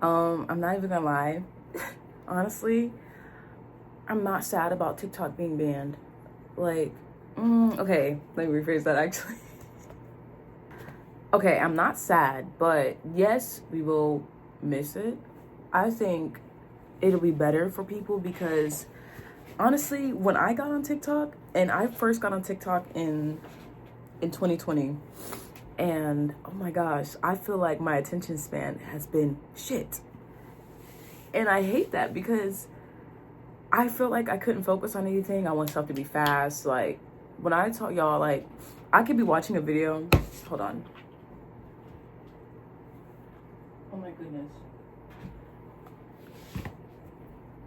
I'm not even gonna lie. Honestly, I'm not sad about TikTok being banned. Like, okay, let me rephrase that actually. Okay, I'm not sad, but yes, we will miss it. I think it'll be better for people because honestly, when I got on TikTok, and I first got on TikTok in 2020, and oh my gosh, I feel like my attention span has been shit. And I hate that because I feel like I couldn't focus on anything. I want stuff to be fast. Like when I tell y'all, like I could be watching a video. Hold on. Oh my goodness.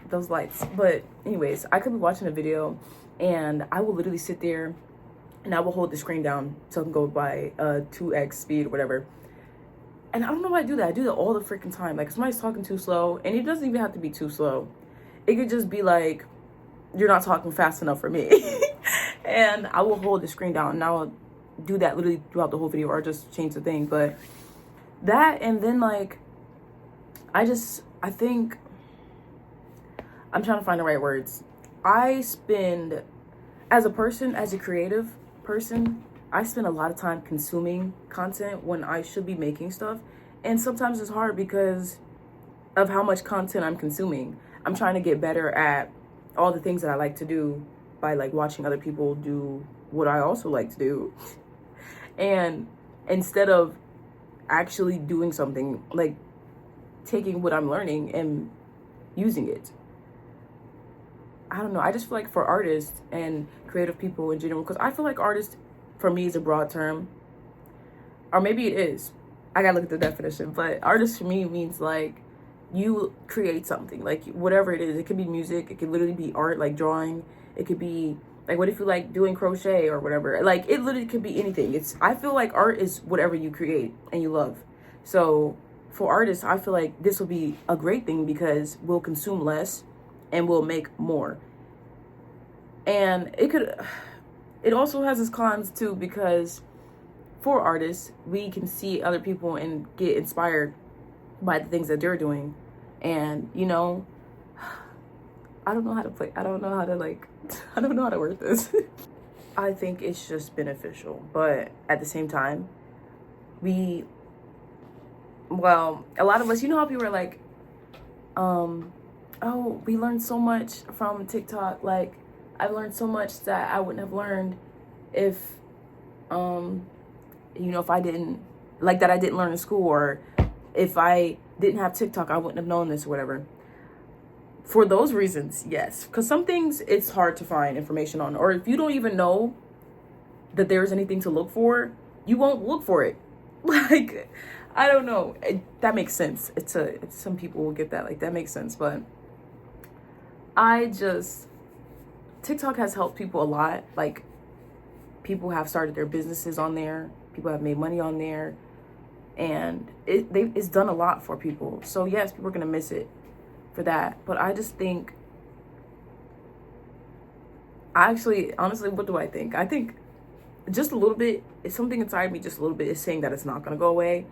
Those lights. But anyways, I could be watching a video and I will literally sit there and I will hold the screen down so I can go by 2x speed or whatever. And I don't know why I do that. I do that all the freaking time. Like if somebody's talking too slow, and it doesn't even have to be too slow. It could just be like, you're not talking fast enough for me. And I will hold the screen down and I'll do that literally throughout the whole video or just change the thing. But that, and then like, I think, I'm trying to find the right words. I spend, as a person, as a creative person, I spend a lot of time consuming content when I should be making stuff. And sometimes it's hard because of how much content I'm consuming. I'm trying to get better at all the things that I like to do by like watching other people do what I also like to do. And instead of actually doing something, like taking what I'm learning and using it. I don't know. I just feel like for artists and creative people in general, because I feel like artist for me is a broad term, or maybe it is. I gotta look at the definition, but artist for me means like you create something, like whatever it is. It could be music. It could literally be art, like drawing. It could be like, what if you like doing crochet or whatever? Like it literally could be anything. I feel like art is whatever you create and you love. So for artists, I feel like this will be a great thing because we'll consume less and we'll make more. And it also has its cons too, because for artists, we can see other people and get inspired by the things that they're doing. And you know, I don't know how to play. I don't know how to like, I don't know how to word this. I think it's just beneficial, but at the same time, well, a lot of us, you know how people are like, oh, we learned so much from TikTok. Like, I've learned so much that I wouldn't have learned if, if I didn't, like that I didn't learn in school, or if I didn't have TikTok, I wouldn't have known this or whatever. For those reasons, yes. Because some things it's hard to find information on, or if you don't even know that there's anything to look for, you won't look for it. Like, I don't know. That makes sense. It's some people will get that. Like, that makes sense. But TikTok has helped people a lot. Like, people have started their businesses on there. People have made money on there. And it's done a lot for people. So, yes, people are going to miss it for that. But I just think, honestly, what do I think? I think just a little bit, it's something inside me, just a little bit is saying that it's not going to go away.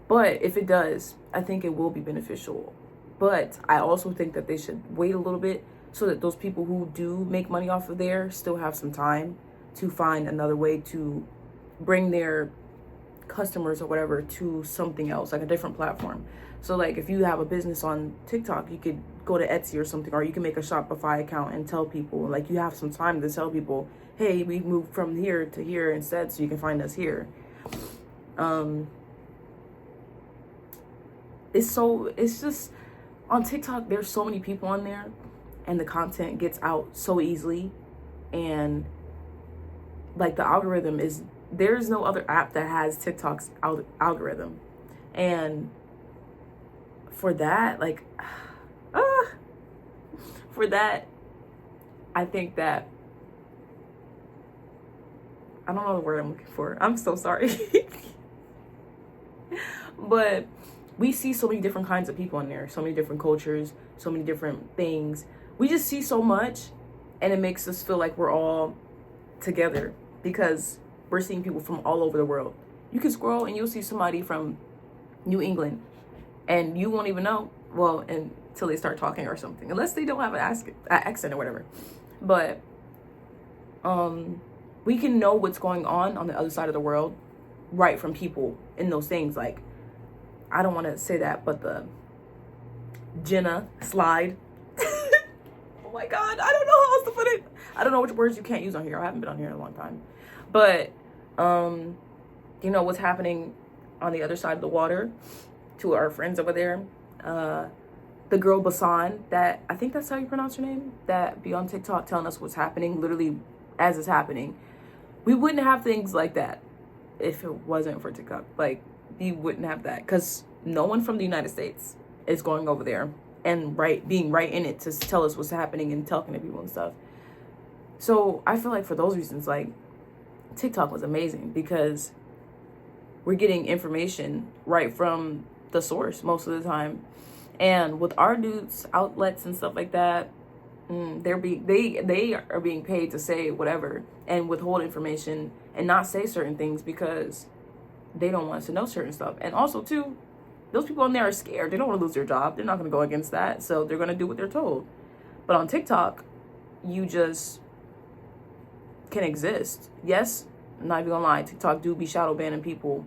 But if it does, I think it will be beneficial. But I also think that they should wait a little bit so that those people who do make money off of there still have some time to find another way to bring their customers or whatever to something else, like a different platform. So like if you have a business on TikTok, you could go to Etsy or something, or you can make a Shopify account and tell people, like you have some time to tell people, hey, we moved from here to here instead, so you can find us here. It's just on TikTok, there's so many people on there and the content gets out so easily, and like the algorithm there's no other app that has TikTok's algorithm. And for that, like, for that, I think that, I don't know the word I'm looking for. I'm so sorry. But we see so many different kinds of people on there, so many different cultures, so many different things. We just see so much, and it makes us feel like we're all together because we're seeing people from all over the world. You can scroll and you'll see somebody from New England, and you won't even know, well, until they start talking or something, unless they don't have an accent or whatever. But we can know what's going on the other side of the world right from people in those things. Like, I don't want to say that, but the Jenna slide. Oh my God, I don't know how else to put it. I don't know which words you can't use on here. I haven't been on here in a long time. But you know what's happening on the other side of the water to our friends over there. The girl Basan, that, I think that's how you pronounce her name, that be on TikTok telling us what's happening literally as it's happening. We wouldn't have things like that if it wasn't for TikTok. Like, we wouldn't have that, because no one from the United States is going over there and being right in it to tell us what's happening and talking to people and stuff. So I feel like for those reasons, like, TikTok was amazing, because we're getting information right from the source most of the time. And with our news outlets and stuff like that, they are being paid to say whatever and withhold information and not say certain things because they don't want us to know certain stuff. And also too, those people in there are scared. They don't want to lose their job. They're not going to go against that. So they're going to do what they're told. But on TikTok, you just can exist. Yes, I'm not even gonna lie, TikTok do be shadow banning people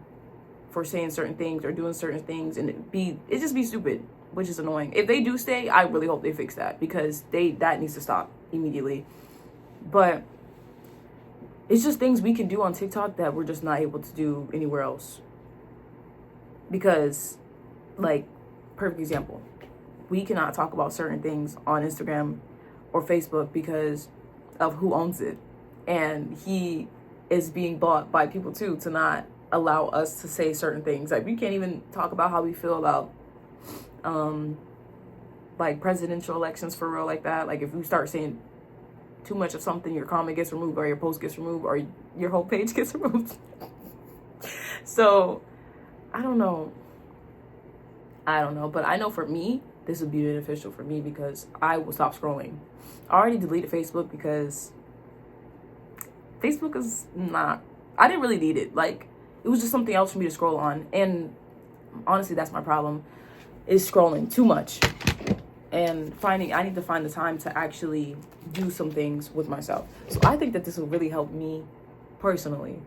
for saying certain things or doing certain things, and it just be stupid, which is annoying. If they do stay, I really hope they fix that, because that needs to stop immediately. But it's just things we can do on TikTok that we're just not able to do anywhere else. Because, like, perfect example, we cannot talk about certain things on Instagram or Facebook because of who owns it. And he is being bought by people too to not allow us to say certain things. Like, we can't even talk about how we feel about like presidential elections for real, like that. Like, if you start saying too much of something, your comment gets removed, or your post gets removed, or your whole page gets removed. So I don't know, but I know for me, this would be beneficial for me, because I will stop scrolling. I already deleted Facebook because Facebook is not, I didn't really need it. Like, it was just something else for me to scroll on. And honestly, that's my problem, is scrolling too much. And I need to find the time to actually do some things with myself. So I think that this will really help me personally.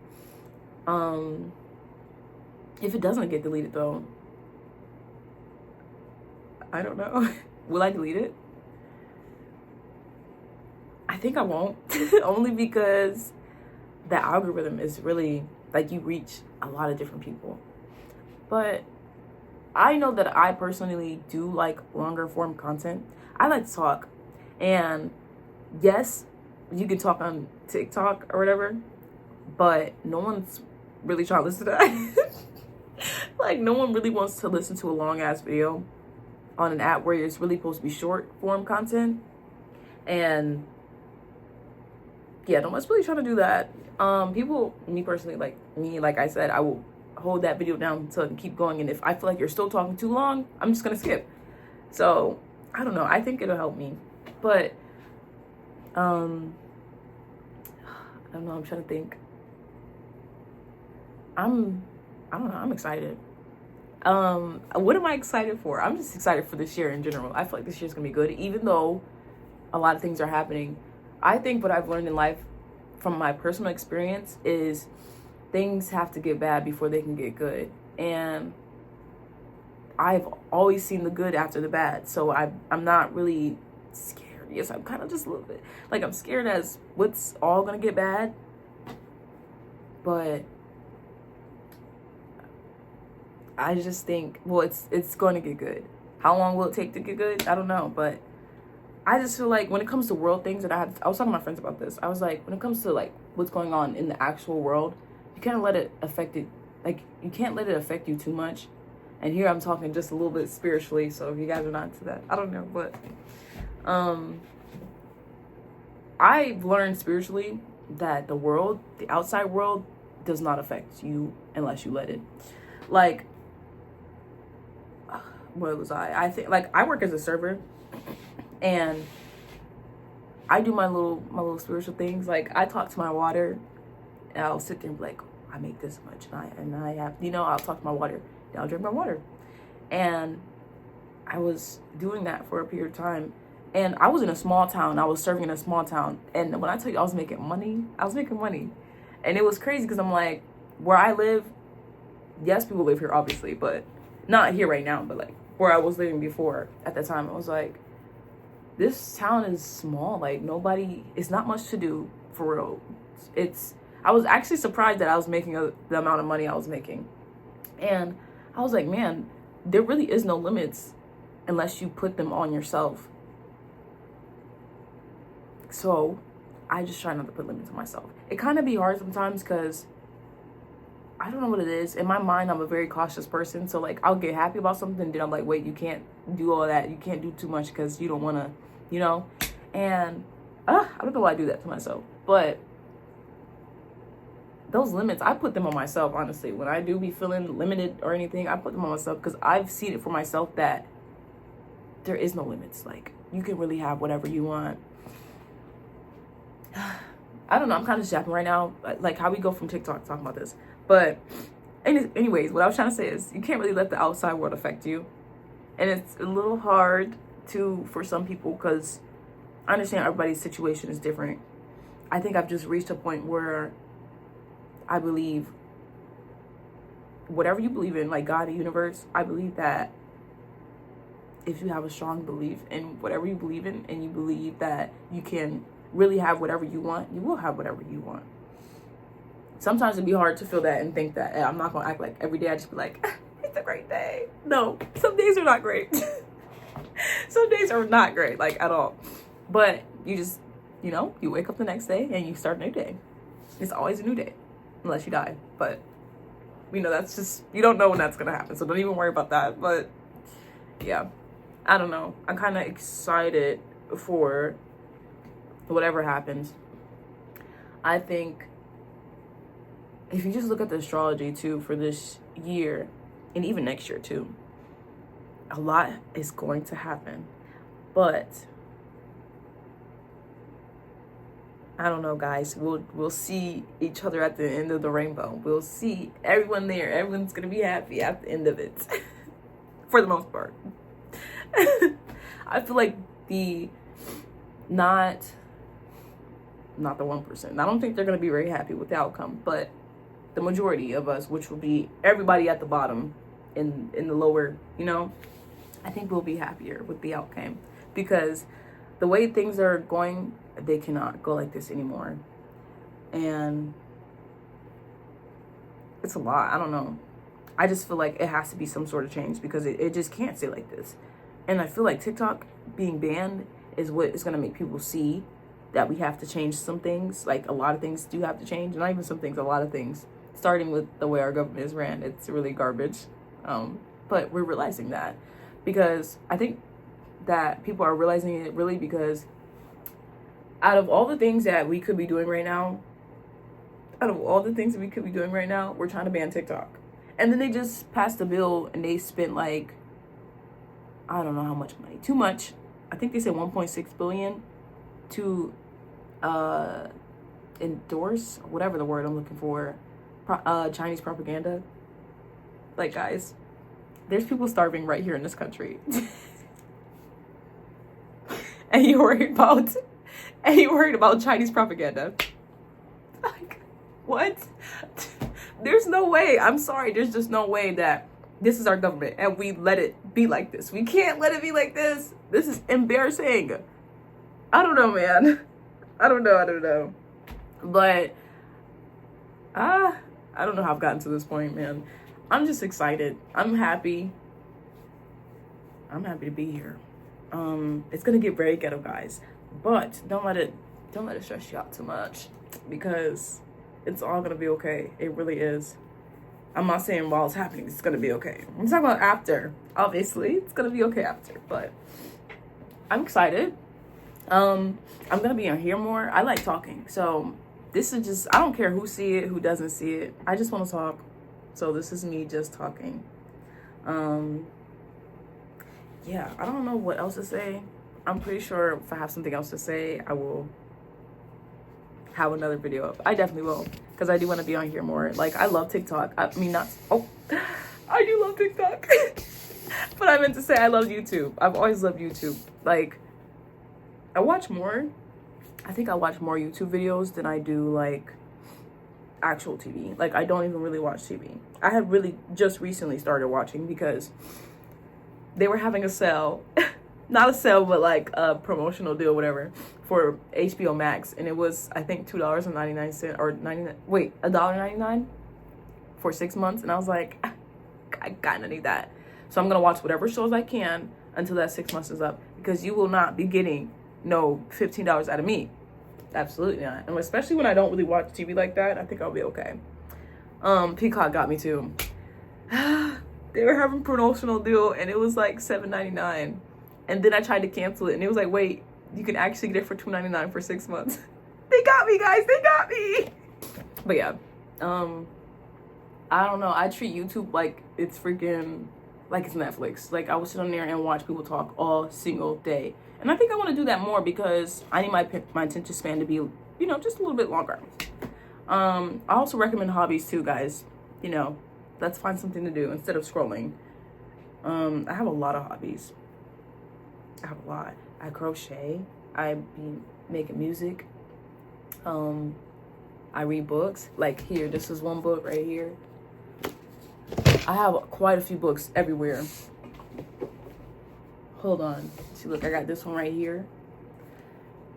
If it doesn't get deleted though, I don't know. Will I delete it? I think I won't. Only because the algorithm is really, like, you reach a lot of different people. But I know that I personally do like longer form content. I like to talk. And yes, you can talk on TikTok or whatever, but no one's really trying to listen to that. Like, no one really wants to listen to a long ass video on an app where it's really supposed to be short form content. And yeah, no one's really trying to do that. Me personally, like I said, I will hold that video down to keep going. And if I feel like you're still talking too long, I'm just gonna skip. So I don't know. I think it'll help me. But I don't know. I'm trying to think. I don't know. I'm excited. What am I excited for? I'm just excited for this year in general. I feel like this year's gonna be good, even though a lot of things are happening. I think what I've learned in life from my personal experience is things have to get bad before they can get good. And I've always seen the good after the bad. So I'm not really scared. Yes, I'm kind of just a little bit. Like, I'm scared as what's all gonna get bad. But I just think, well, it's going to get good. How long will it take to get good? I don't know. But I just feel like when it comes to world things, that I was talking to my friends about this. I was like, when it comes to like what's going on in the actual world, you can't let it affect it. Like, you can't let it affect you too much. And here I'm talking just a little bit spiritually. So if you guys are not into that, I don't know. But I've learned spiritually that the world, the outside world, does not affect you unless you let it. Like, where was I? I think, like, I work as a server, and I do my little spiritual things. Like, I talk to my water, and I'll sit there and be like, I make this much, and I have, I'll talk to my water, and I'll drink my water. And I was doing that for a period of time. And I was in a small town. I was serving in a small town. And when I tell you I was making money, I was making money. And it was crazy because I'm like, where I live, yes, people live here, obviously, but not here right now, but like where I was living before at that time, I was like, this town is small. Like nobody, it's not much to do for real. I was actually surprised that I was making the amount of money I was making. And I was like, man, there really is no limits unless you put them on yourself. So I just try not to put limits on myself. It kind of be hard sometimes because I don't know what it is. In my mind, I'm a very cautious person. So like I'll get happy about something, then I'm like, wait, you can't do all that. You can't do too much because you don't want to, you know? And I don't know why I do that to myself. But those limits, I put them on myself, honestly. When I do be feeling limited or anything, I put them on myself because I've seen it for myself that there is no limits. Like you can really have whatever you want. I don't know, I'm kind of japping right now, like how we go from TikTok talking about this. But anyways, what I was trying to say is you can't really let the outside world affect you. And it's a little hard for some people because I understand everybody's situation is different. I think I've just reached a point where I believe whatever you believe in, like God, the universe, I believe that if you have a strong belief in whatever you believe in and you believe that you can really have whatever you want, you will have whatever you want. Sometimes it'd be hard to feel that and think that I'm not gonna act like every day I just be like, it's a great day. No, some days are not great. Some days are not great, like at all. But you just, you wake up the next day and you start a new day. It's always a new day, unless you die. But that's just, you don't know when that's gonna happen, so don't even worry about that. But yeah, I don't know. I'm kind of excited for whatever happens. I think if you just look at the astrology too for this year and even next year too, a lot is going to happen. But I don't know, guys. We'll see each other at the end of the rainbow. We'll see everyone there. Everyone's gonna be happy at the end of it. For the most part. I feel like not the 1%. I don't think they're going to be very happy with the outcome, but the majority of us, which will be everybody at the bottom in the lower, I think we'll be happier with the outcome because the way things are going, they cannot go like this anymore. And it's a lot. I don't know. I just feel like it has to be some sort of change because it just can't stay like this. And I feel like TikTok being banned is what is going to make people see that we have to change some things. Like a lot of things do have to change. Not even some things, a lot of things. Starting with the way our government is ran, it's really garbage. But we're realizing that because I think that people are realizing it really because out of all the things that we could be doing right now, we're trying to ban TikTok. And then they just passed a bill and they spent like, I don't know how much money. Too much. I think they said 1.6 billion to endorse, whatever the word I'm looking for, Chinese propaganda. Like, guys, there's people starving right here in this country. and you worried about Chinese propaganda. Like, what? There's no way. I'm sorry. There's just no way that this is our government and we let it be like this. We can't let it be like this. This is embarrassing. I don't know, man. I don't know. But I don't know how I've gotten to this point, man. I'm just excited. I'm happy to be here. It's gonna get very ghetto, guys. But don't let it stress you out too much because it's all gonna be okay. It really is. I'm not saying while it's happening, it's gonna be okay. I'm talking about after. Obviously, it's gonna be okay after. But I'm excited. I'm gonna be on here more. I like talking, so this is just, I don't care who see it, who doesn't see it. I just want to talk. So this is me just talking. Yeah, I don't know what else to say. I'm pretty sure if I have something else to say, I will have another video up. I definitely will, because I do want to be on here more. Like, I love TikTok. I do love TikTok. But I meant to say I love YouTube. I've always loved YouTube. Like, I watch more. I think I watch more YouTube videos than I do like actual TV. Like, I don't even really watch TV. I have really just recently started watching because they were having a sale. Not a sale, but like a promotional deal, whatever, for HBO Max. And it was, I think, $2.99 or $1.99 for 6 months. And I was like, I kind of need that. So I'm going to watch whatever shows I can until that 6 months is up, because you will not be getting no $15 out of me. Absolutely not. And especially when I don't really watch TV like that, I think I'll be okay. Peacock got me too. They were having a promotional deal and it was like $7.99. And then I tried to cancel it and it was like, wait, you can actually get it for $2.99 for 6 months. They got me, guys. They got me. But yeah, I don't know. I treat YouTube like it's freaking, like it's Netflix. Like, I will sit on there and watch people talk all single day. And I think I want to do that more because I need my attention span to be, you know, just a little bit longer. I also recommend hobbies too, guys. You know, let's find something to do instead of scrolling. I have a lot of hobbies. I have a lot. I crochet. I be making music. I read books. Like here, this is one book right here. I have quite a few books everywhere. Hold on. See, look, I got this one right here.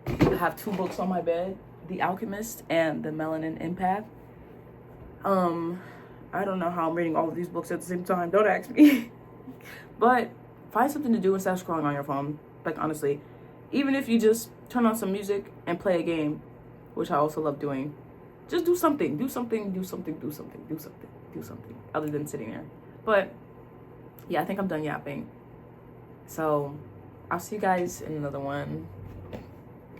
I have 2 books on my bed, The Alchemist and The Melanin Empath. I don't know how I'm reading all of these books at the same time. Don't ask me. But find something to do instead of scrolling on your phone. Like, honestly, even if you just turn on some music and play a game, which I also love doing, just do something. Do something, do something, do something, do something, do something other than sitting there. But yeah, I think I'm done yapping. So I'll see you guys in another one.